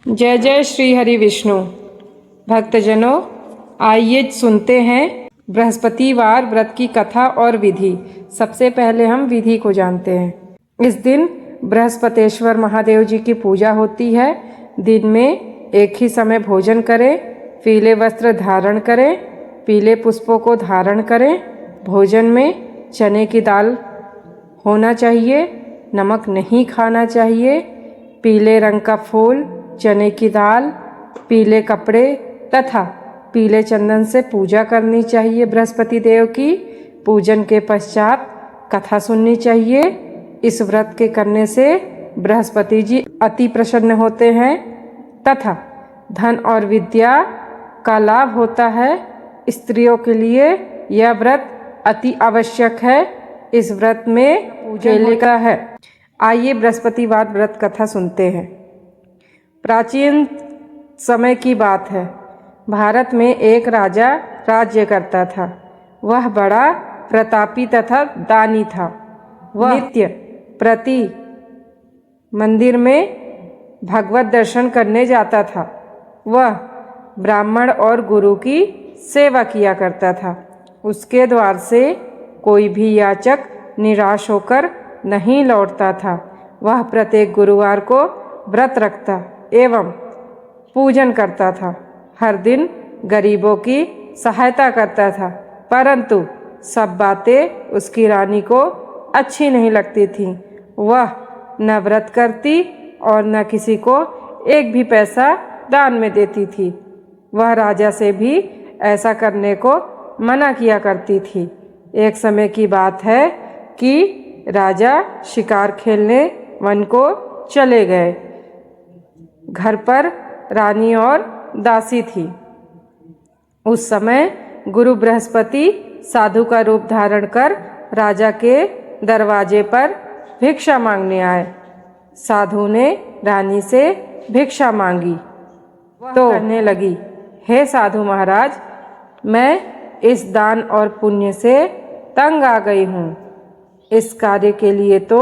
जय जय श्री हरि विष्णु। भक्तजनों, आइए सुनते हैं बृहस्पतिवार व्रत की कथा और विधि। सबसे पहले हम विधि को जानते हैं। इस दिन बृहस्पतेश्वर महादेव जी की पूजा होती है। दिन में एक ही समय भोजन करें, पीले वस्त्र धारण करें, पीले पुष्पों को धारण करें। भोजन में चने की दाल होना चाहिए, नमक नहीं खाना चाहिए। पीले रंग का फूल, चने की दाल, पीले कपड़े तथा पीले चंदन से पूजा करनी चाहिए। बृहस्पति देव की पूजन के पश्चात कथा सुननी चाहिए। इस व्रत के करने से बृहस्पति जी अति प्रसन्न होते हैं तथा धन और विद्या का लाभ होता है। स्त्रियों के लिए यह व्रत अति आवश्यक है। इस व्रत में पूजा का है। आइए बृहस्पतिवार व्रत कथा सुनते हैं। प्राचीन समय की बात है। भारत में एक राजा राज्य करता था। वह बड़ा प्रतापी तथा दानी था। वह नित्य प्रति मंदिर में भगवत दर्शन करने जाता था। वह ब्राह्मण और गुरु की सेवा किया करता था। उसके द्वार से कोई भी याचक निराश होकर नहीं लौटता था। वह प्रत्येक गुरुवार को व्रत रखता एवं पूजन करता था। हर दिन गरीबों की सहायता करता था, परंतु सब बातें उसकी रानी को अच्छी नहीं लगती थीं। वह न व्रत करती और न किसी को एक भी पैसा दान में देती थी। वह राजा से भी ऐसा करने को मना किया करती थी। एक समय की बात है कि राजा शिकार खेलने वन को चले गए। घर पर रानी और दासी थी। उस समय गुरु बृहस्पति साधु का रूप धारण कर राजा के दरवाजे पर भिक्षा मांगने आए। साधु ने रानी से भिक्षा मांगी तो कहने लगी, हे साधु महाराज, मैं इस दान और पुण्य से तंग आ गई हूँ। इस कार्य के लिए तो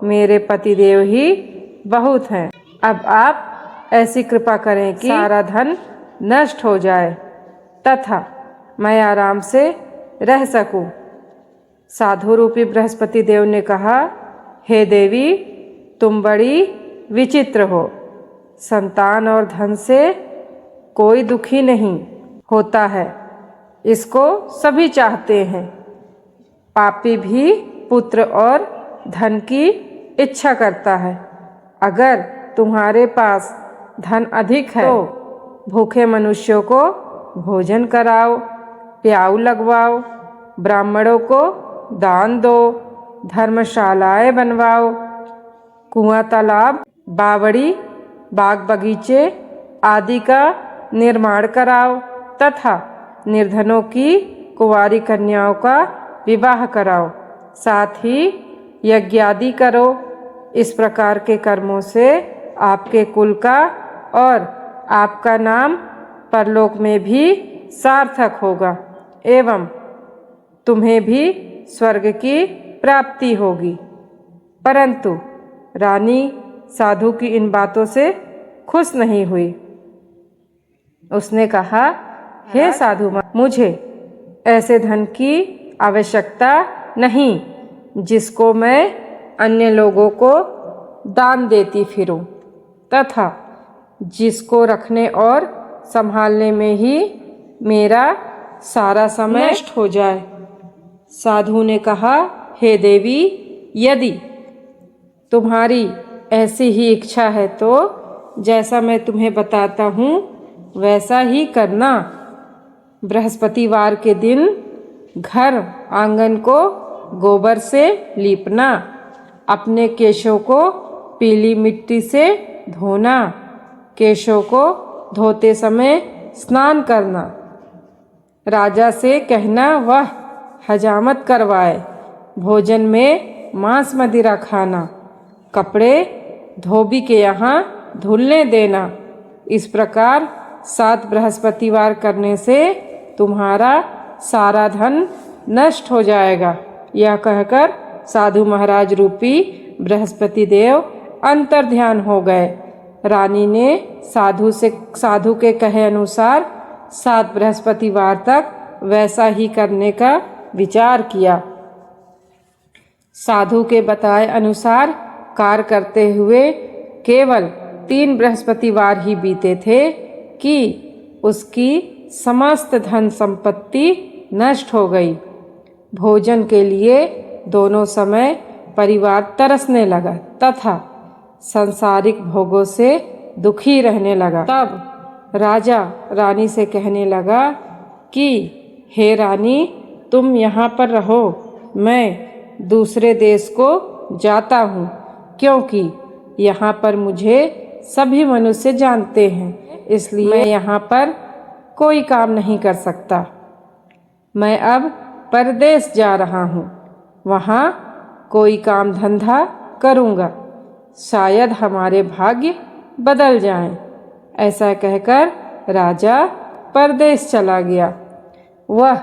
मेरे पतिदेव ही बहुत हैं। अब आप ऐसी कृपा करें कि सारा धन नष्ट हो जाए तथा मैं आराम से रह सकूं। साधु रूपी बृहस्पति देव ने कहा, हे देवी, तुम बड़ी विचित्र हो। संतान और धन से कोई दुखी नहीं होता है, इसको सभी चाहते हैं। पापी भी पुत्र और धन की इच्छा करता है। अगर तुम्हारे पास धन अधिक है तो भूखे मनुष्यों को भोजन कराओ, प्याऊ लगवाओ, ब्राह्मणों को दान दो, धर्मशालाएं बनवाओ, कुआं तालाब, बावड़ी, बाग बगीचे आदि का निर्माण कराओ तथा निर्धनों की कुंवारी कन्याओं का विवाह कराओ। साथ ही यज्ञ आदि करो। इस प्रकार के कर्मों से आपके कुल का और आपका नाम परलोक में भी सार्थक होगा एवं तुम्हें भी स्वर्ग की प्राप्ति होगी। परंतु रानी साधु की इन बातों से खुश नहीं हुई। उसने कहा, हे साधु, मुझे ऐसे धन की आवश्यकता नहीं जिसको मैं अन्य लोगों को दान देती फिरूं तथा जिसको रखने और संभालने में ही मेरा सारा समय नष्ट हो जाए। साधु ने कहा, हे देवी, यदि तुम्हारी ऐसी ही इच्छा है तो जैसा मैं तुम्हें बताता हूँ वैसा ही करना। बृहस्पतिवार के दिन घर आंगन को गोबर से लीपना, अपने केशों को पीली मिट्टी से धोना, केशों को धोते समय स्नान करना, राजा से कहना वह हजामत करवाए, भोजन में मांस मदिरा खाना, कपड़े धोबी के यहाँ धुलने देना। इस प्रकार 7 बृहस्पतिवार करने से तुम्हारा सारा धन नष्ट हो जाएगा। यह कहकर साधु महाराज रूपी बृहस्पति देव अंतर्ध्यान हो गए रानी ने साधु के कहे अनुसार 7 बृहस्पतिवार तक वैसा ही करने का विचार किया। साधु के बताए अनुसार कार्य करते हुए केवल 3 बृहस्पतिवार ही बीते थे कि उसकी समस्त धन संपत्ति नष्ट हो गई। भोजन के लिए दोनों समय परिवार तरसने लगा तथा सांसारिक भोगों से दुखी रहने लगा। तब राजा रानी से कहने लगा कि हे रानी, तुम यहाँ पर रहो, मैं दूसरे देश को जाता हूँ, क्योंकि यहाँ पर मुझे सभी मनुष्य जानते हैं, इसलिए मैं यहाँ पर कोई काम नहीं कर सकता। मैं अब परदेश जा रहा हूँ, वहाँ कोई काम धंधा करूँगा, शायद हमारे भाग्य बदल जाएं। ऐसा कहकर राजा परदेश चला गया। वह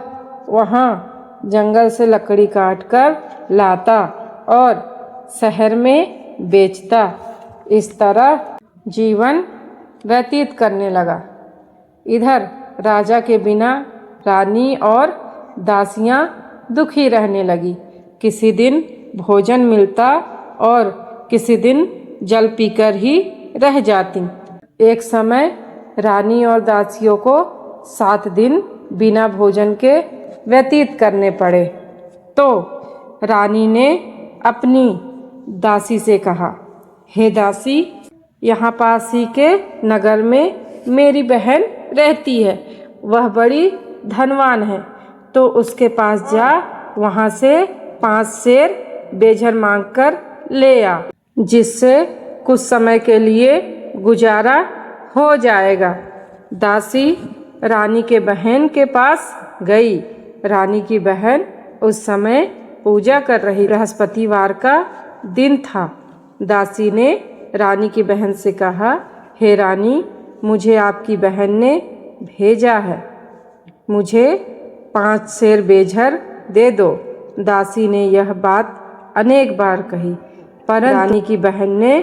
वहाँ जंगल से लकड़ी काटकर लाता और शहर में बेचता। इस तरह जीवन व्यतीत करने लगा। इधर राजा के बिना रानी और दासियां दुखी रहने लगी। किसी दिन भोजन मिलता और किसी दिन जल पीकर ही रह जाती। एक समय रानी और दासियों को 7 दिन बिना भोजन के व्यतीत करने पड़े। तो रानी ने अपनी दासी से कहा, हे दासी, यहाँ पास ही के नगर में मेरी बहन रहती है, वह बड़ी धनवान है, तो उसके पास जा, वहाँ से 5 सेर बेझर मांगकर ले आ, जिससे कुछ समय के लिए गुजारा हो जाएगा। दासी रानी के बहन के पास गई। रानी की बहन उस समय पूजा कर रही। बृहस्पतिवार का दिन था। दासी ने रानी की बहन से कहा, हे रानी, मुझे आपकी बहन ने भेजा है, मुझे 5 सेर बेझर दे दो। दासी ने यह बात अनेक बार कही, पर रानी की बहन ने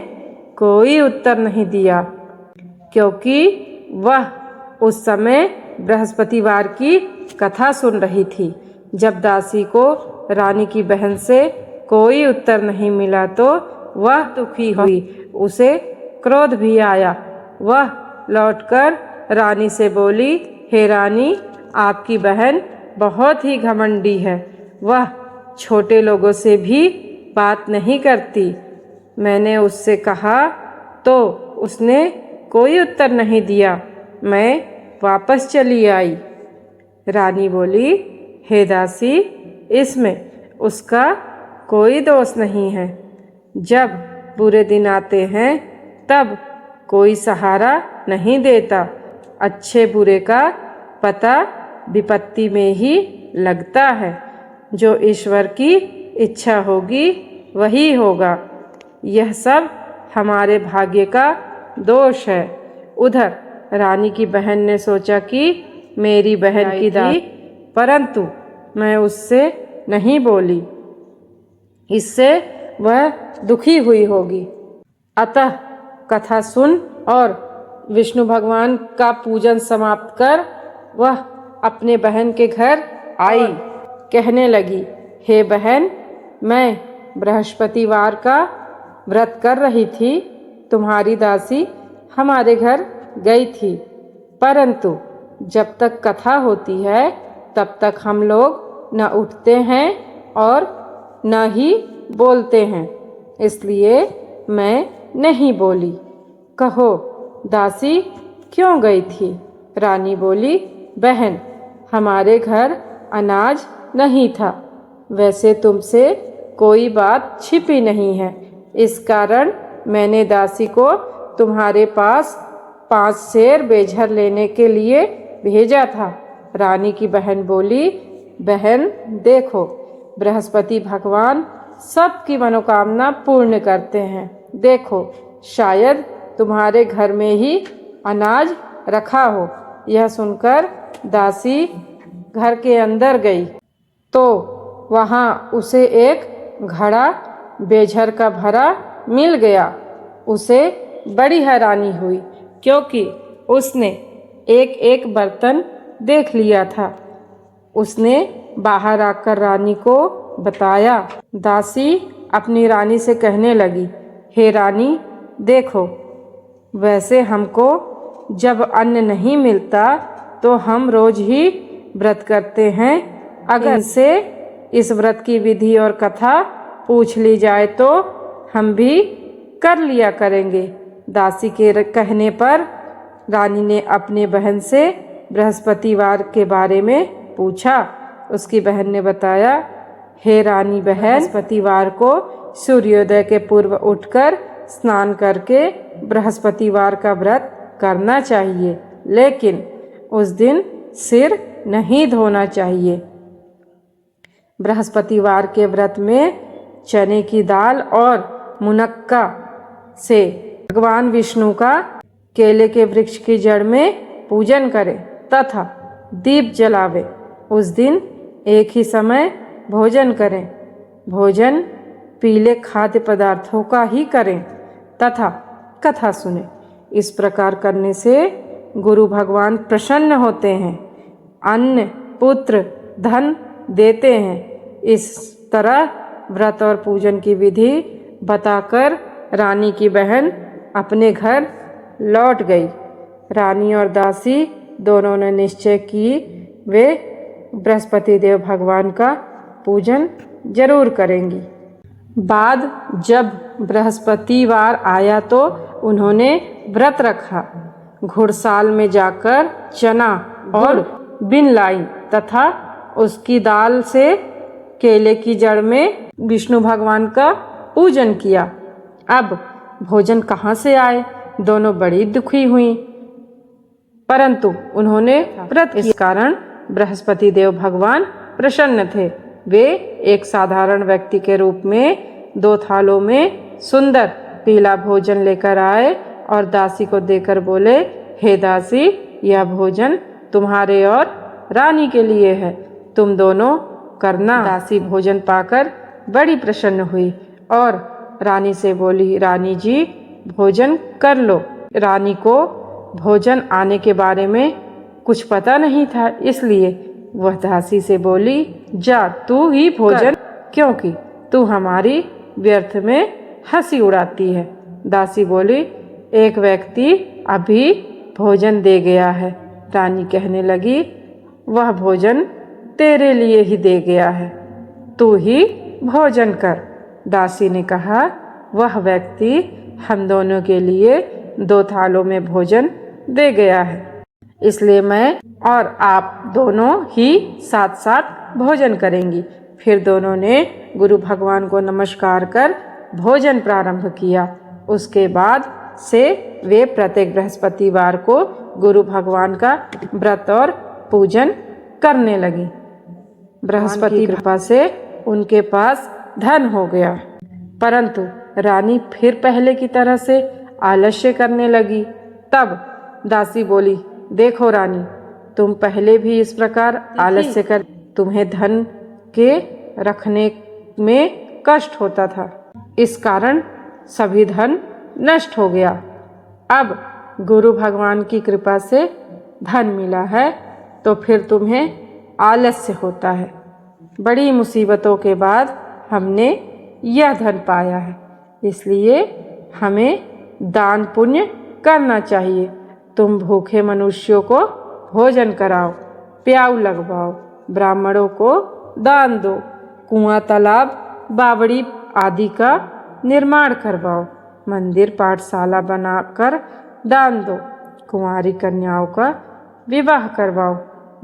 कोई उत्तर नहीं दिया, क्योंकि वह उस समय बृहस्पतिवार की कथा सुन रही थी। जब दासी को रानी की बहन से कोई उत्तर नहीं मिला तो वह दुखी हुई, उसे क्रोध भी आया। वह लौटकर रानी से बोली, हे रानी, आपकी बहन बहुत ही घमंडी है, वह छोटे लोगों से भी बात नहीं करती। मैंने उससे कहा तो उसने कोई उत्तर नहीं दिया, मैं वापस चली आई। रानी बोली, हे दासी, इसमें उसका कोई दोष नहीं है। जब बुरे दिन आते हैं तब कोई सहारा नहीं देता। अच्छे बुरे का पता विपत्ति में ही लगता है। जो ईश्वर की इच्छा होगी वही होगा। यह सब हमारे भाग्य का दोष है। उधर रानी की बहन ने सोचा कि मेरी बहन की दासी, परंतु मैं उससे नहीं बोली, इससे वह दुखी हुई होगी। अतः कथा सुन और विष्णु भगवान का पूजन समाप्त कर वह अपने बहन के घर आई। कहने लगी, हे बहन, मैं बृहस्पतिवार का व्रत कर रही थी, तुम्हारी दासी हमारे घर गई थी, परंतु जब तक कथा होती है तब तक हम लोग न उठते हैं और न ही बोलते हैं, इसलिए मैं नहीं बोली। कहो दासी क्यों गई थी? रानी बोली, बहन, हमारे घर अनाज नहीं था, वैसे तुमसे कोई बात छिपी नहीं है, इस कारण मैंने दासी को तुम्हारे पास 5 सेर बेझर लेने के लिए भेजा था। रानी की बहन बोली, बहन देखो, बृहस्पति भगवान सबकी मनोकामना पूर्ण करते हैं। देखो, शायद तुम्हारे घर में ही अनाज रखा हो। यह सुनकर दासी घर के अंदर गई तो वहाँ उसे एक घड़ा बेझर का भरा मिल गया। उसे बड़ी हैरानी हुई, क्योंकि उसने एक एक बर्तन देख लिया था। उसने बाहर आकर रानी को बताया। दासी अपनी रानी से कहने लगी, हे रानी, देखो, वैसे हमको जब अन्न नहीं मिलता तो हम रोज ही व्रत करते हैं। अगर से इस व्रत की विधि और कथा पूछ ली जाए तो हम भी कर लिया करेंगे। दासी के कहने पर रानी ने अपने बहन से बृहस्पतिवार के बारे में पूछा। उसकी बहन ने बताया, हे रानी बहन, बृहस्पतिवार को सूर्योदय के पूर्व उठकर स्नान करके बृहस्पतिवार का व्रत करना चाहिए, लेकिन उस दिन सिर नहीं धोना चाहिए। बृहस्पतिवार के व्रत में चने की दाल और मुनक्का से भगवान विष्णु का केले के वृक्ष की जड़ में पूजन करें तथा दीप जलावे। उस दिन एक ही समय भोजन करें। भोजन पीले खाद्य पदार्थों का ही करें तथा कथा सुने। इस प्रकार करने से गुरु भगवान प्रसन्न होते हैं, अन्न, पुत्र, धन देते हैं। इस तरह व्रत और पूजन की विधि बताकर रानी की बहन अपने घर लौट गई। रानी और दासी दोनों ने निश्चय की वे बृहस्पति देव भगवान का पूजन जरूर करेंगी। बाद जब बृहस्पतिवार आया तो उन्होंने व्रत रखा। घुड़साल में जाकर चना और बिन लाई तथा उसकी दाल से केले की जड़ में विष्णु भगवान का पूजन किया। अब भोजन कहाँ से आए? दोनों बड़ी दुखी हुई, परंतु उन्होंने व्रत इस कारण बृहस्पति देव भगवान प्रसन्न थे। वे एक साधारण व्यक्ति के रूप में 2 थालों में सुंदर पीला भोजन लेकर आए और दासी को देकर बोले, हे दासी, यह भोजन तुम्हारे और रानी के लिए है, तुम दोनों करना। दासी भोजन पाकर बड़ी प्रसन्न हुई और रानी से बोली, रानी जी, भोजन कर लो। रानी को भोजन आने के बारे में कुछ पता नहीं था, इसलिए वह दासी से बोली, जा तू ही भोजन, क्योंकि तू हमारी व्यर्थ में हंसी उड़ाती है। दासी बोली, एक व्यक्ति अभी भोजन दे गया है। रानी कहने लगी, वह भोजन तेरे लिए ही दे गया है, तू ही भोजन कर। दासी ने कहा, वह व्यक्ति हम दोनों के लिए 2 थालों में भोजन दे गया है, इसलिए मैं और आप दोनों ही साथ साथ भोजन करेंगी। फिर दोनों ने गुरु भगवान को नमस्कार कर भोजन प्रारंभ किया। उसके बाद से वे प्रत्येक बृहस्पतिवार को गुरु भगवान का व्रत और पूजन करने लगी। बृहस्पति कृपा से उनके पास धन हो गया, परंतु रानी फिर पहले की तरह से आलस्य करने लगी। तब दासी बोली, देखो रानी, तुम पहले भी इस प्रकार आलस्य कर, तुम्हें धन के रखने में कष्ट होता था, इस कारण सभी धन नष्ट हो गया। अब गुरु भगवान की कृपा से धन मिला है तो फिर तुम्हें आलस्य होता है। बड़ी मुसीबतों के बाद हमने यह धन पाया है, इसलिए हमें दान पुण्य करना चाहिए। तुम भूखे मनुष्यों को भोजन कराओ, प्याऊ लगवाओ, ब्राह्मणों को दान दो, कुआं, तालाब, बावड़ी आदि का निर्माण करवाओ, मंदिर पाठशाला बनाकर दान दो, कुंवारी कन्याओं का विवाह करवाओ,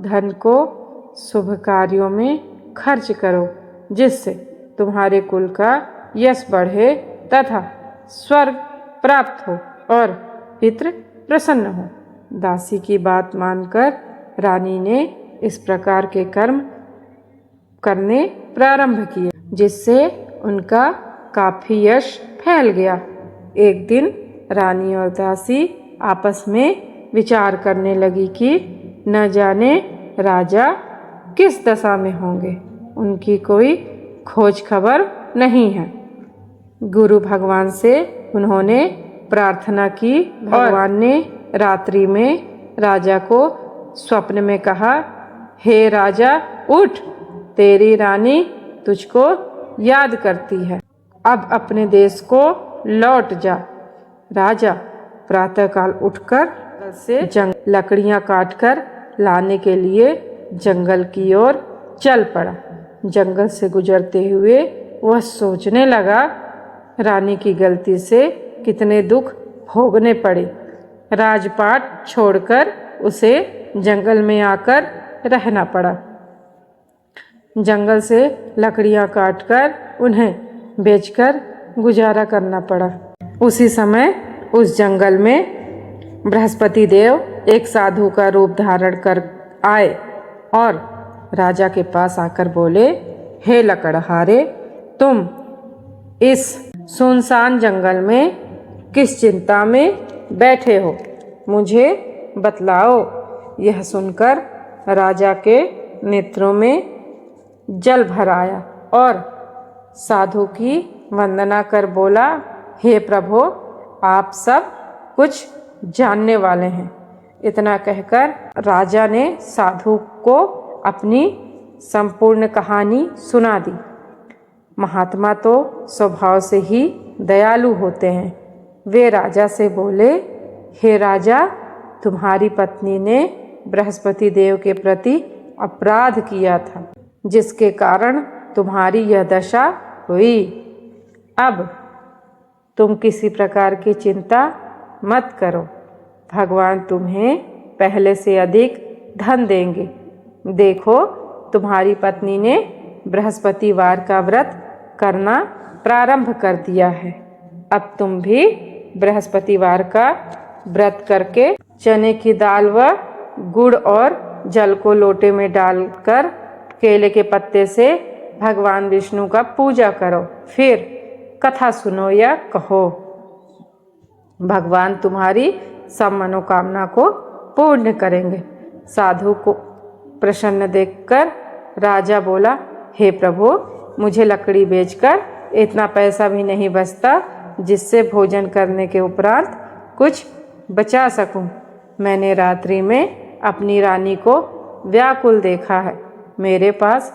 धन को शुभ कार्यों में खर्च करो, जिससे तुम्हारे कुल का यश बढ़े तथा स्वर्ग प्राप्त हो और पितृ प्रसन्न हो। दासी की बात मानकर रानी ने इस प्रकार के कर्म करने प्रारंभ किए, जिससे उनका काफी यश फैल गया। एक दिन रानी और दासी आपस में विचार करने लगी कि न जाने राजा किस दशा में होंगे, उनकी कोई खोज खबर नहीं है। गुरु भगवान से उन्होंने प्रार्थना की। भगवान ने रात्रि में राजा को स्वप्न में कहा, हे राजा उठ, तेरी रानी तुझको याद करती है, अब अपने देश को लौट जा। राजा प्रातःकाल उठकर से लकड़ियां काटकर लाने के लिए जंगल की ओर चल पड़ा। जंगल से गुजरते हुए वह सोचने लगा, रानी की गलती से कितने दुख भोगने पड़े। राजपाट छोड़कर उसे जंगल में आकर रहना पड़ा। जंगल से लकड़ियां काटकर उन्हें बेचकर गुजारा करना पड़ा। उसी समय उस जंगल में बृहस्पति देव एक साधु का रूप धारण कर आए और राजा के पास आकर बोले, हे लकड़हारे, तुम इस सुनसान जंगल में किस चिंता में बैठे हो, मुझे बतलाओ। यह सुनकर राजा के नेत्रों में जल भर आया और साधु की वंदना कर बोला, हे प्रभु, आप सब कुछ जानने वाले हैं। इतना कहकर राजा ने साधु को अपनी संपूर्ण कहानी सुना दी। महात्मा तो स्वभाव से ही दयालु होते हैं। वे राजा से बोले, हे राजा, तुम्हारी पत्नी ने बृहस्पति देव के प्रति अपराध किया था, जिसके कारण तुम्हारी यह दशा हुई। अब तुम किसी प्रकार की चिंता मत करो, भगवान तुम्हें पहले से अधिक धन देंगे। देखो, तुम्हारी पत्नी ने बृहस्पतिवार का व्रत करना प्रारंभ कर दिया है। अब तुम भी बृहस्पतिवार का व्रत करके चने की दाल व गुड़ और जल को लोटे में डालकर केले के पत्ते से भगवान विष्णु का पूजा करो, फिर कथा सुनो या कहो। भगवान तुम्हारी सब मनोकामना को पूर्ण करेंगे। साधु को प्रसन्न देखकर राजा बोला, हे प्रभु, मुझे लकड़ी बेचकर इतना पैसा भी नहीं बचता जिससे भोजन करने के उपरांत कुछ बचा सकूं। मैंने रात्रि में अपनी रानी को व्याकुल देखा है। मेरे पास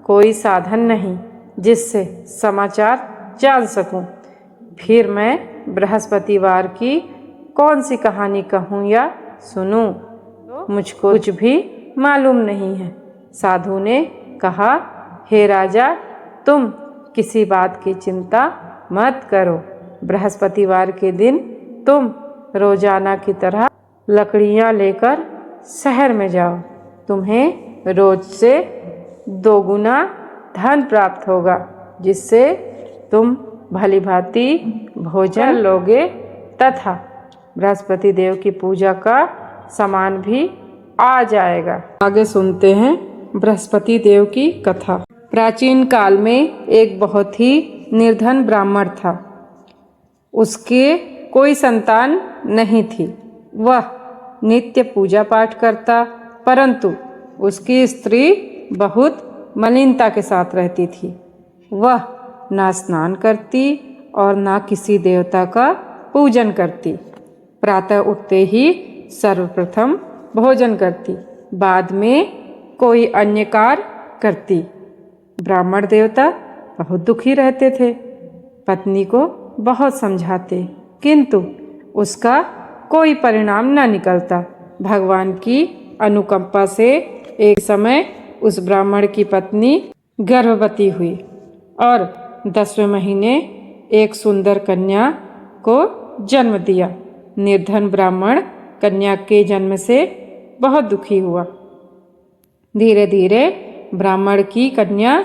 कोई साधन नहीं जिससे समाचार जान सकूं। फिर मैं बृहस्पतिवार की कौन सी कहानी कहूँ या सुनूं, मुझको कुछ भी मालूम नहीं है। साधु ने कहा, हे राजा, तुम किसी बात की चिंता मत करो। बृहस्पतिवार के दिन तुम रोजाना की तरह लकड़ियाँ लेकर शहर में जाओ। तुम्हें रोज से 2 गुना धन प्राप्त होगा, जिससे तुम भली भांति भोजन लोगे तथा बृहस्पति देव की पूजा का सामान भी आ जाएगा। आगे सुनते हैं बृहस्पति देव की कथा। प्राचीन काल में एक बहुत ही निर्धन ब्राह्मण था। उसके कोई संतान नहीं थी। वह नित्य पूजा पाठ करता, परंतु उसकी स्त्री बहुत मलिनता के साथ रहती थी। वह ना स्नान करती और ना किसी देवता का पूजन करती। प्रातः उठते ही सर्वप्रथम भोजन करती, बाद में कोई अन्य कार्य करती। ब्राह्मण देवता बहुत दुखी रहते थे। पत्नी को बहुत समझाते, किंतु उसका कोई परिणाम न निकलता। भगवान की अनुकंपा से एक समय उस ब्राह्मण की पत्नी गर्भवती हुई और 10वें महीने एक सुंदर कन्या को जन्म दिया। निर्धन ब्राह्मण कन्या के जन्म से बहुत दुखी हुआ। धीरे धीरे ब्राह्मण की कन्या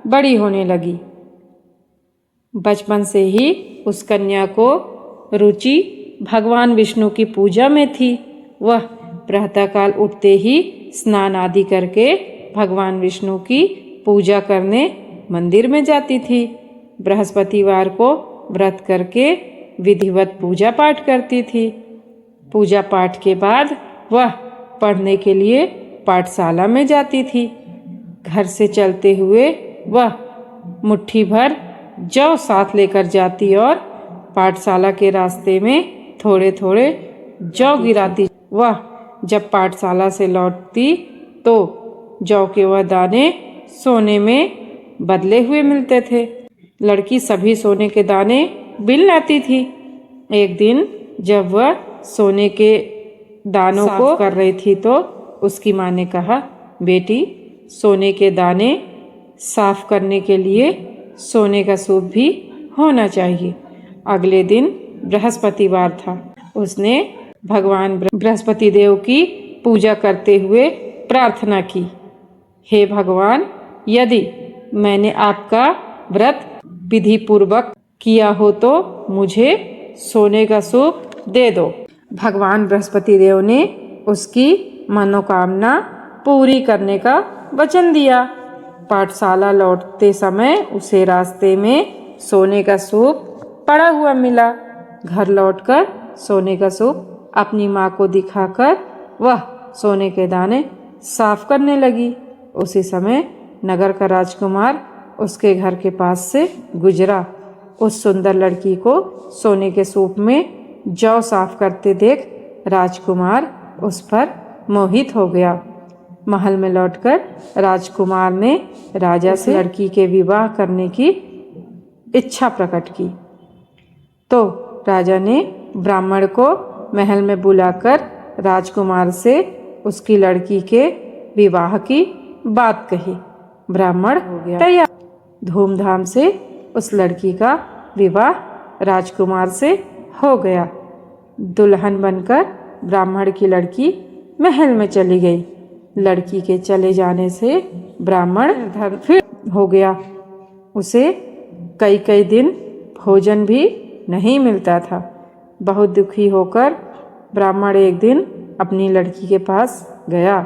बड़ी होने लगी। बचपन से ही उस कन्या को रुचि भगवान विष्णु की पूजा में थी। वह प्रातःकाल उठते ही स्नान आदि करके भगवान विष्णु की पूजा करने मंदिर में जाती थी। बृहस्पतिवार को व्रत करके विधिवत पूजा पाठ करती थी। पूजा पाठ के बाद वह पढ़ने के लिए पाठशाला में जाती थी। घर से चलते हुए वह मुट्ठी भर जौ साथ लेकर जाती और पाठशाला के रास्ते में थोड़े थोड़े जौ गिराती। वह जब पाठशाला से लौटती तो जौ के वह दाने सोने में बदले हुए मिलते थे। लड़की सभी सोने के दाने बिन लाती थी। एक दिन जब वह सोने के दानों को कर रही थी तो उसकी माँ ने कहा, बेटी, सोने के दाने साफ करने के लिए सोने का सूप भी होना चाहिए। अगले दिन बृहस्पतिवार था। उसने भगवान बृहस्पति देव की पूजा करते हुए प्रार्थना की, हे भगवान, यदि मैंने आपका व्रत विधि पूर्वक किया हो तो मुझे सोने का सूप दे दो। भगवान बृहस्पति देव ने उसकी मनोकामना पूरी करने का वचन दिया। पाठशाला लौटते समय उसे रास्ते में सोने का सूप पड़ा हुआ मिला। घर लौटकर सोने का सूप अपनी माँ को दिखाकर वह सोने के दाने साफ करने लगी। उसी समय नगर का राजकुमार उसके घर के पास से गुजरा। उस सुंदर लड़की को सोने के सूप में जौ साफ करते देख राजकुमार उस पर मोहित हो गया। महल में लौटकर राजकुमार ने राजा से लड़की के विवाह करने की इच्छा प्रकट की। तो राजा ने ब्राह्मण को महल में बुलाकर राजकुमार से उसकी लड़की के विवाह की बात कही। ब्राह्मण तैयार। धूमधाम से उस लड़की का विवाह राजकुमार से हो गया। दुल्हन बनकर ब्राह्मण की लड़की महल में चली गई। लड़की के चले जाने से ब्राह्मण फिर हो गया। उसे कई कई दिन भोजन भी नहीं मिलता था। बहुत दुखी होकर ब्राह्मण एक दिन अपनी लड़की के पास गया।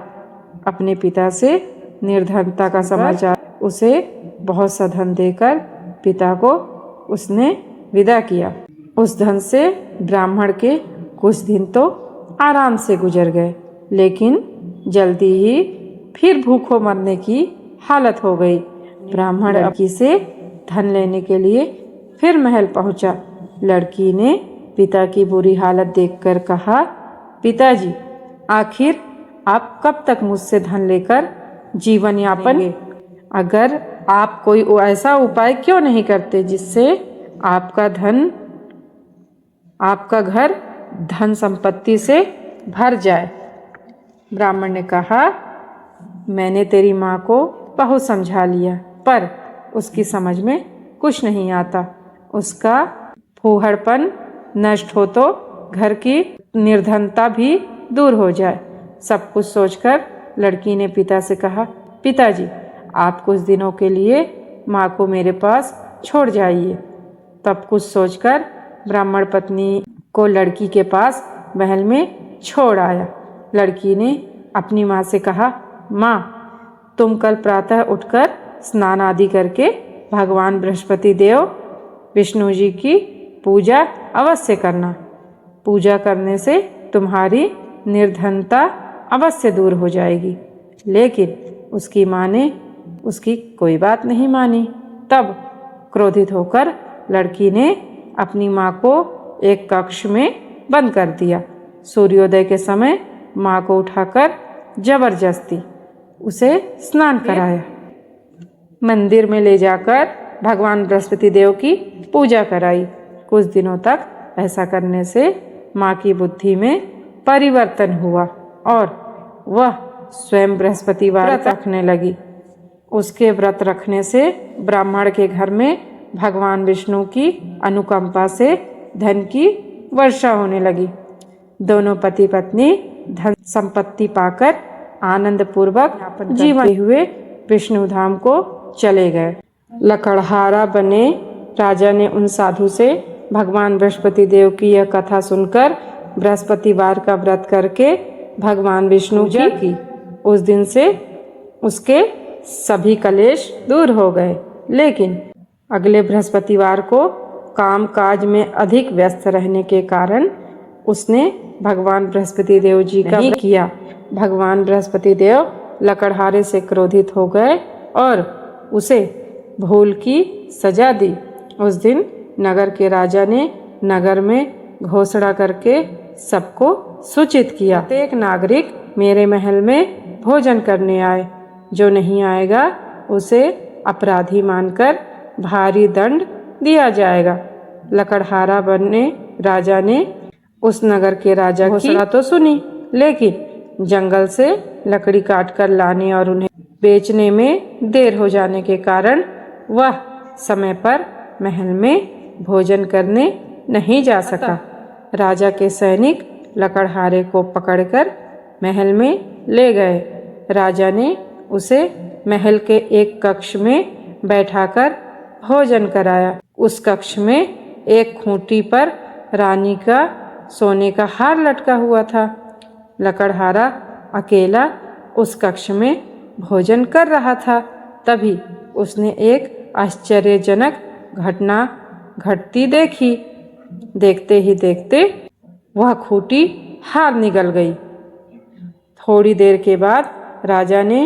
अपने पिता से निर्धनता का समाचार उसे बहुत सा धन देकर पिता को उसने विदा किया। उस धन से ब्राह्मण के कुछ दिन तो आराम से गुजर गए, लेकिन जल्दी ही फिर भूखों मरने की हालत हो गई। ब्राह्मण लड़की से धन लेने के लिए फिर महल पहुंचा। लड़की ने पिता की बुरी हालत देखकर कहा, पिताजी, आखिर आप कब तक मुझसे धन लेकर जीवन यापन? अगर आप कोई ऐसा उपाय क्यों नहीं करते जिससे आपका घर धन संपत्ति से भर जाए? ब्राह्मण ने कहा, मैंने तेरी माँ को बहुत समझा लिया, पर उसकी समझ में कुछ नहीं आता। उसका फूहड़पन नष्ट हो तो घर की निर्धनता भी दूर हो जाए। सब कुछ सोचकर लड़की ने पिता से कहा, पिताजी, आप कुछ दिनों के लिए माँ को मेरे पास छोड़ जाइए। तब कुछ सोचकर ब्राह्मण पत्नी को लड़की के पास महल में छोड़ आया। लड़की ने अपनी माँ से कहा, माँ, तुम कल प्रातः उठकर स्नान आदि करके भगवान बृहस्पति देव विष्णु जी की पूजा अवश्य करना। पूजा करने से तुम्हारी निर्धनता अवश्य दूर हो जाएगी। लेकिन उसकी माँ ने उसकी कोई बात नहीं मानी। तब क्रोधित होकर लड़की ने अपनी माँ को एक कक्ष में बंद कर दिया। सूर्योदय के समय माँ को उठाकर जबरदस्ती उसे स्नान कराया। मंदिर में ले जाकर भगवान बृहस्पति देव की पूजा कराई। कुछ दिनों तक ऐसा करने से माँ की बुद्धि में परिवर्तन हुआ और वह स्वयं बृहस्पतिवार रखने लगी। उसके व्रत रखने से ब्राह्मण के घर में भगवान विष्णु की अनुकंपा से धन की वर्षा होने लगी। दोनों पति पत्नी धन संपत्ति पाकर आनंद पूर्वक जीवन हुए विष्णु धाम को चले गए। लकड़हारा बने राजा ने उन साधु से भगवान बृहस्पति देव की यह कथा सुनकर बृहस्पतिवार का व्रत करके भगवान विष्णु की उस दिन से उसके सभी कलेश दूर हो गए। लेकिन अगले बृहस्पतिवार को काम काज में अधिक व्यस्त रहने के कारण उसने भगवान बृहस्पति देव जी का नहीं किया। भगवान बृहस्पति देव लकड़हारे से क्रोधित हो गए और उसे भूल की सजा दी। उस दिन नगर के राजा ने नगर में घोषणा करके सबको सूचित किया, प्रत्येक नागरिक मेरे महल में भोजन करने आए, जो नहीं आएगा उसे अपराधी मानकर भारी दंड दिया जाएगा। लकड़हारा बनने राजा ने उस नगर के राजा की घोषणा तो सुनी, लेकिन जंगल से लकड़ी काटकर लाने और उन्हें बेचने में देर हो जाने के कारण वह समय पर महल में भोजन करने नहीं जा सका। राजा के सैनिक लकड़हारे को पकड़कर महल में ले गए। राजा ने उसे महल के एक कक्ष में बैठाकर भोजन कराया। उस कक्ष में एक खूंटी पर रानी का सोने का हार लटका हुआ था। लकड़हारा अकेला उस कक्ष में भोजन कर रहा था। तभी उसने एक आश्चर्यजनक घटना घटती देखी। देखते ही देखते वह खूंटी हार निगल गई। थोड़ी देर के बाद राजा ने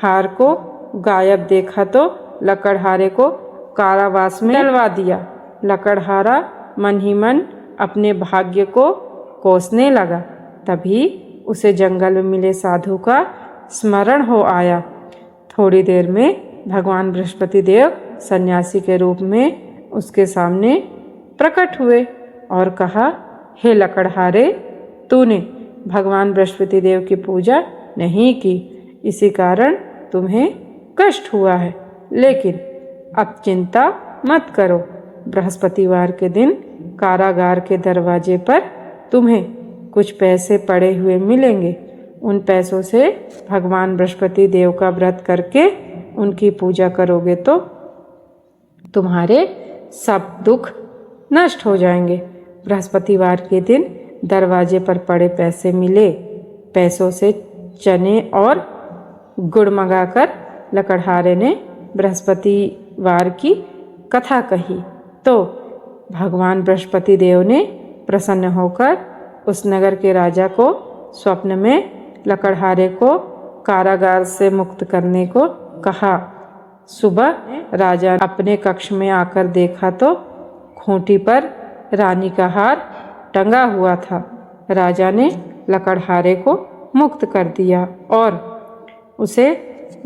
हार को गायब देखा तो लकड़हारे को कारावास में डलवा दिया। लकड़हारा मन ही मन अपने भाग्य को कोसने लगा। तभी उसे जंगल में मिले साधु का स्मरण हो आया। थोड़ी देर में भगवान बृहस्पति देव सन्यासी के रूप में उसके सामने प्रकट हुए और कहा, हे लकड़हारे, तूने भगवान बृहस्पति देव की पूजा नहीं की, इसी कारण तुम्हें कष्ट हुआ है। लेकिन अब चिंता मत करो। बृहस्पतिवार के दिन कारागार के दरवाजे पर तुम्हें कुछ पैसे पड़े हुए मिलेंगे। उन पैसों से भगवान बृहस्पति देव का व्रत करके उनकी पूजा करोगे तो तुम्हारे सब दुख नष्ट हो जाएंगे। बृहस्पतिवार के दिन दरवाजे पर पड़े पैसे मिले। पैसों से चने और गुड़ मंगाकर लकड़हारे ने बृहस्पतिवार की कथा कही तो भगवान बृहस्पति देव ने प्रसन्न होकर उस नगर के राजा को स्वप्न में लकड़हारे को कारागार से मुक्त करने को कहा। सुबह राजा अपने कक्ष में आकर देखा तो खूंटी पर रानी का हार टंगा हुआ था। राजा ने लकड़हारे को मुक्त कर दिया और उसे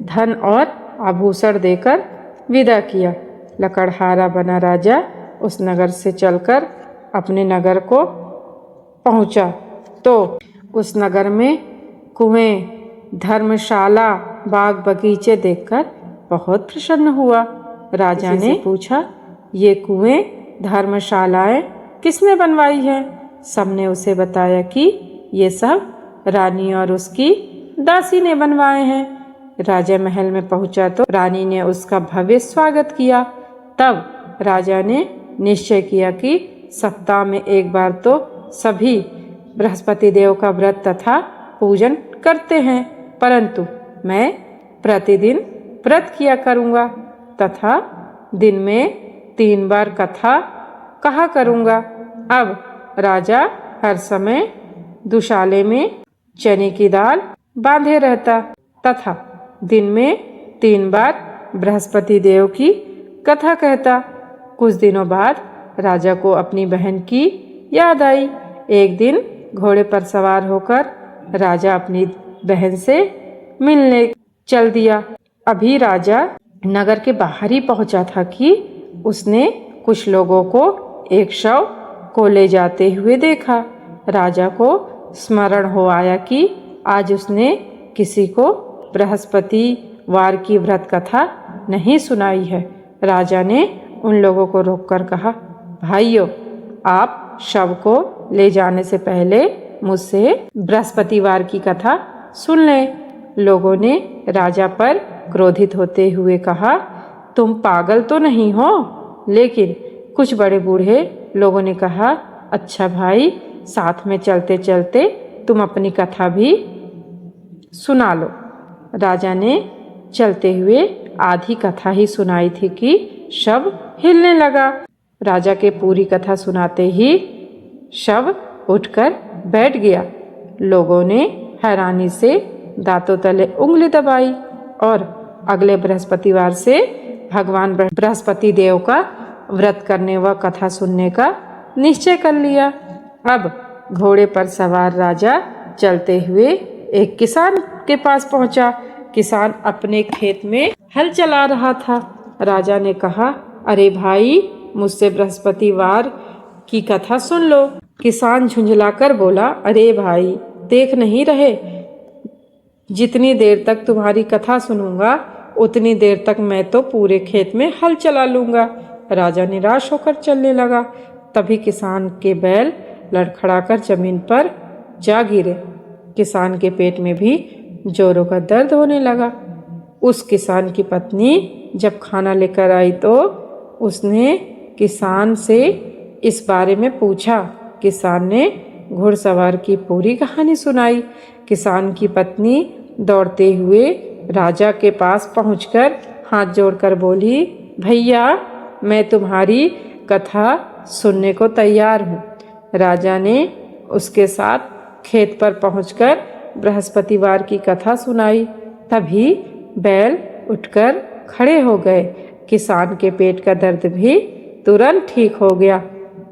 धन और आभूषण देकर विदा किया। लकड़हारा बना राजा उस नगर से चलकर अपने नगर को पहुंचा तो उस नगर में कुएं, धर्मशाला, बाग बगीचे देखकर बहुत प्रसन्न हुआ। राजा ने पूछा, ये कुएं, धर्मशालाएं किसने बनवाई है? सबने उसे बताया कि ये सब रानी और उसकी दासी ने बनवाए हैं। राजा महल में पहुंचा तो रानी ने उसका भव्य स्वागत किया। तब राजा ने निश्चय किया कि सप्ताह में एक बार तो सभी बृहस्पति देव का व्रत तथा पूजन करते हैं, परंतु मैं प्रतिदिन व्रत किया करूँगा तथा दिन में 3 बार कथा कहा करूँगा। अब राजा हर समय दुशाले में चने की दाल बांधे रहता तथा दिन में 3 बार बृहस्पति देव की कथा कहता। कुछ दिनों बाद राजा को अपनी बहन की याद आई। एक दिन घोड़े पर सवार होकर राजा अपनी बहन से मिलने चल दिया। अभी राजा नगर के बाहर ही पहुंचा था कि उसने कुछ लोगों को एक शव को ले जाते हुए देखा। राजा को स्मरण हो आया कि आज उसने किसी को बृहस्पतिवार की व्रत कथा नहीं सुनाई है। राजा ने उन लोगों को रोककर कहा, भाइयों, आप शव को ले जाने से पहले मुझसे बृहस्पतिवार की कथा सुन लें। लोगों ने राजा पर क्रोधित होते हुए कहा, तुम पागल तो नहीं हो? लेकिन कुछ बड़े बूढ़े लोगों ने कहा, अच्छा भाई, साथ में चलते चलते तुम अपनी कथा भी सुना लो। राजा ने चलते हुए आधी कथा ही सुनाई थी कि शव हिलने लगा। राजा के पूरी कथा सुनाते ही शव उठकर बैठ गया। लोगों ने हैरानी से दांतों तले उंगली दबाई और अगले बृहस्पतिवार से भगवान बृहस्पति देव का व्रत करने व कथा सुनने का निश्चय कर लिया। अब घोड़े पर सवार राजा चलते हुए एक किसान के पास पहुंचा। किसान अपने खेत में हल चला रहा था। राजा ने कहा, अरे भाई, मुझसे बृहस्पतिवार की कथा सुन लो। किसान झुंझलाकर बोला, अरे भाई, देख नहीं रहे, जितनी देर तक तुम्हारी कथा सुनूंगा उतनी देर तक मैं तो पूरे खेत में हल चला लूंगा। राजा निराश होकर चलने लगा। तभी किसान के बैल लड़खड़ाकर जमीन पर जा गिरे। किसान के पेट में भी जोरों का दर्द होने लगा। उस किसान की पत्नी जब खाना लेकर आई तो उसने किसान से इस बारे में पूछा। किसान ने घुड़सवार की पूरी कहानी सुनाई। किसान की पत्नी दौड़ते हुए राजा के पास पहुंचकर हाथ जोड़कर बोली, भैया, मैं तुम्हारी कथा सुनने को तैयार हूँ। राजा ने उसके साथ खेत पर पहुंचकर बृहस्पतिवार की कथा सुनाई। तभी बैल उठकर खड़े हो गए। किसान के पेट का दर्द भी तुरंत ठीक हो गया।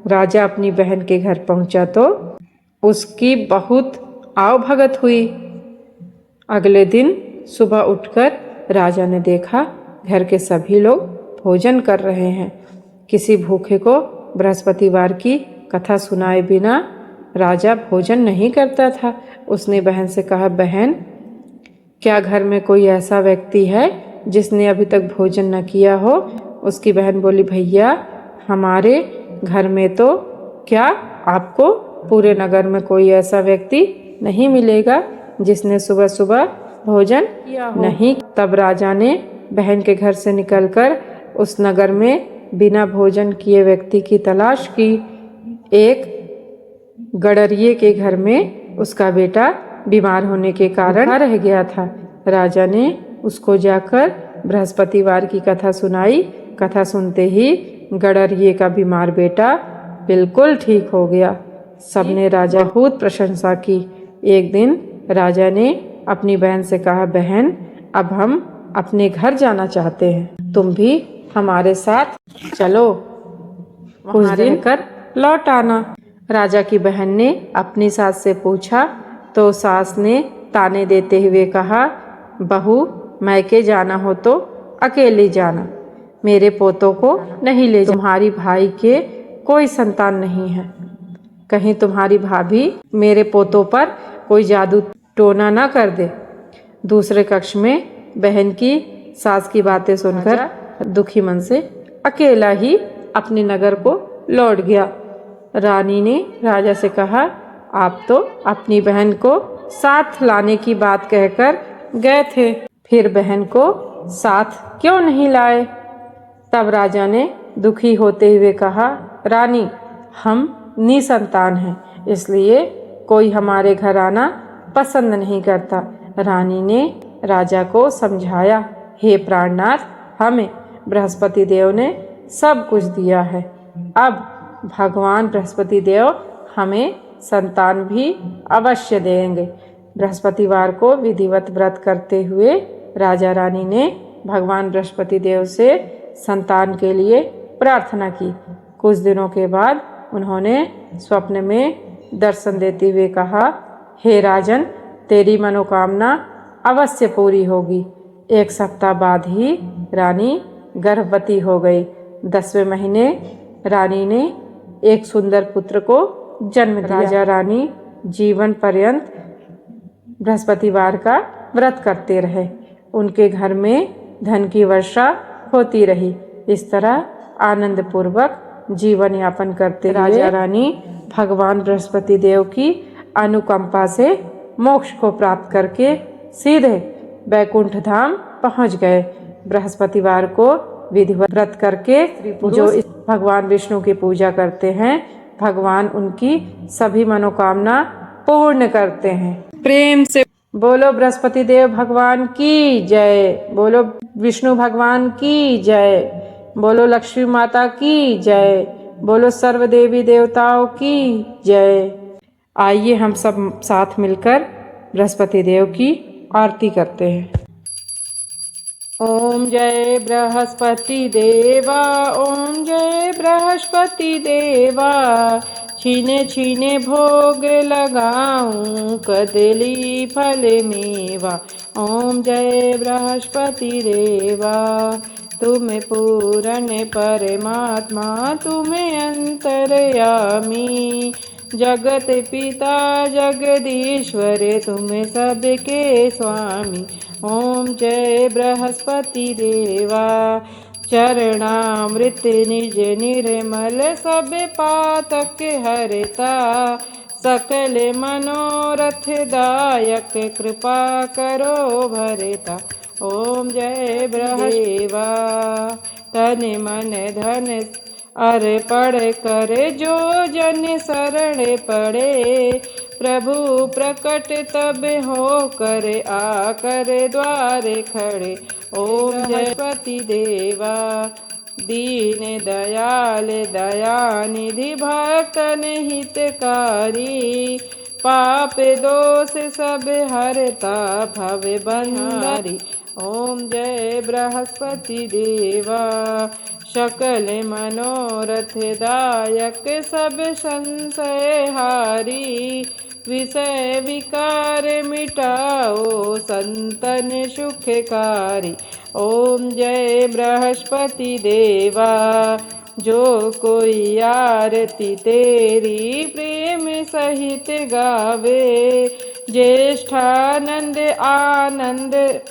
राजा अपनी बहन के घर पहुंचा तो उसकी बहुत आवभगत हुई। अगले दिन सुबह उठकर राजा ने देखा घर के सभी लोग भोजन कर रहे हैं। किसी भूखे को बृहस्पतिवार की कथा सुनाए बिना राजा भोजन नहीं करता था। उसने बहन से कहा, बहन, क्या घर में कोई ऐसा व्यक्ति है जिसने अभी तक भोजन न किया हो? उसकी बहन बोली, भैया, हमारे घर में तो क्या आपको पूरे नगर में कोई ऐसा व्यक्ति नहीं मिलेगा जिसने सुबह सुबह भोजन किया हो। नहीं। तब राजा ने बहन के घर से निकलकर उस नगर में बिना भोजन किए व्यक्ति की तलाश की। एक गडरिये के घर में उसका बेटा बीमार होने के कारण रह गया था। राजा ने उसको जाकर बृहस्पतिवार की कथा सुनाई। कथा सुनते ही गडरिये का बीमार बेटा बिल्कुल ठीक हो गया। सबने राजा बहुत प्रशंसा की। एक दिन राजा ने अपनी बहन से कहा, बहन, अब हम अपने घर जाना चाहते हैं, तुम भी हमारे साथ चलो, कुछ दिन कर लौट आना। राजा की बहन ने अपनी सास से पूछा तो सास ने ताने देते हुए कहा, बहू, मैके जाना हो तो अकेले जाना, मेरे पोतों को नहीं ले जा। तुम्हारी भाई के कोई संतान नहीं है। कहीं तुम्हारी भाभी मेरे पोतों पर कोई जादू टोना ना कर दे। दूसरे कक्ष में बहन की सास की बातें सुनकर दुखी मन से अकेला ही अपने नगर को लौट गया। रानी ने राजा से कहा, आप तो अपनी बहन को साथ लाने की बात कहकर गए थे, फिर बहन को साथ क्यों नहीं लाए? तब राजा ने दुखी होते हुए कहा, रानी, हम निसंतान हैं, इसलिए कोई हमारे घर आना पसंद नहीं करता। रानी ने राजा को समझाया, हे प्राणनाथ, हमें बृहस्पति देव ने सब कुछ दिया है। अब भगवान बृहस्पति देव हमें संतान भी अवश्य देंगे। बृहस्पतिवार को विधिवत व्रत करते हुए राजा रानी ने भगवान बृहस्पति देव से संतान के लिए प्रार्थना की। कुछ दिनों के बाद उन्होंने स्वप्न में दर्शन देते हुए कहा, हे राजन, तेरी मनोकामना अवश्य पूरी होगी। 1 सप्ताह बाद ही रानी गर्भवती हो गई। 10वें महीने रानी ने एक सुंदर पुत्र को जन्म दिया। राजा रानी जीवन पर्यंत बृहस्पतिवार का व्रत करते रहे। उनके घर में धन की वर्षा होती रही। इस तरह आनंद पूर्वक जीवन यापन करते राजा रानी भगवान बृहस्पति देव की अनुकंपा से मोक्ष को प्राप्त करके सीधे बैकुंठ धाम पहुंच गए। बृहस्पतिवार को विधिवत व्रत करके जो इस भगवान विष्णु की पूजा करते हैं, भगवान उनकी सभी मनोकामना पूर्ण करते हैं। प्रेम से बोलो बृहस्पति देव भगवान की जय, बोलो विष्णु भगवान की जय, बोलो लक्ष्मी माता की जय, बोलो सर्व देवी देवताओं की जय। आइए हम सब साथ मिलकर बृहस्पति देव की आरती करते हैं। ओम जय बृहस्पति देवा, ओम जय बृहस्पति देवा। छीने छीने भोग लगाऊं कदली फल मेवा। ओम जय बृहस्पति देवा। तुम्हें पूर्ण परमात्मा, तुम्हें अंतर्यामी, जगत पिता जगदीश्वर, तुम्हें सबके स्वामी। ओम जय बृहस्पति देवा। चरणामृत निज निर्मल, सब पातक हरता, सकल मनोरथ दायक, कृपा करो भरता। ओम जय बृहस्पतिदेवा। तन मन धन अर्पण कर, जो जन शरण पड़े, प्रभु प्रकट तब हो कर, आकर द्वारे खड़े। ओम जय पति देवा। दीन दयाल दयानिधि, भक्तन हितकारी, पाप दोष सब हरता, भव बंधारी। ओम जय बृहस्पति देवा। सकल मनोरथ दायक, सब संशय हारी, विषय विकार मिटाओ, संतन सुखकारी। ओम जय बृहस्पति देवा। जो कोई आरती तेरी प्रेम सहित गावे, ज्येष्ठानंद आनंद,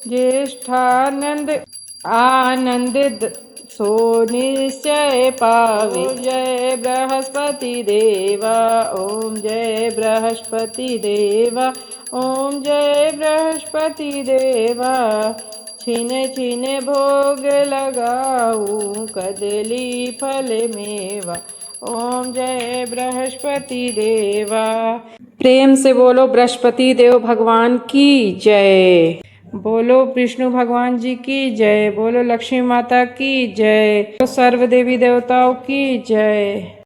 ज्येष्ठानंद आनंद सो निश्चय पावे। जय बृहस्पति देवा, ओम जय बृहस्पति देवा, ओम जय बृहस्पति देवा। छीने छीने भोग लगाऊं कदली फल मेवा। ओम जय बृहस्पति देवा। प्रेम से बोलो बृहस्पति देव भगवान की जय। बोलो विष्णु भगवान जी की जय। बोलो लक्ष्मी माता की जय। सर्व देवी देवताओं की जय।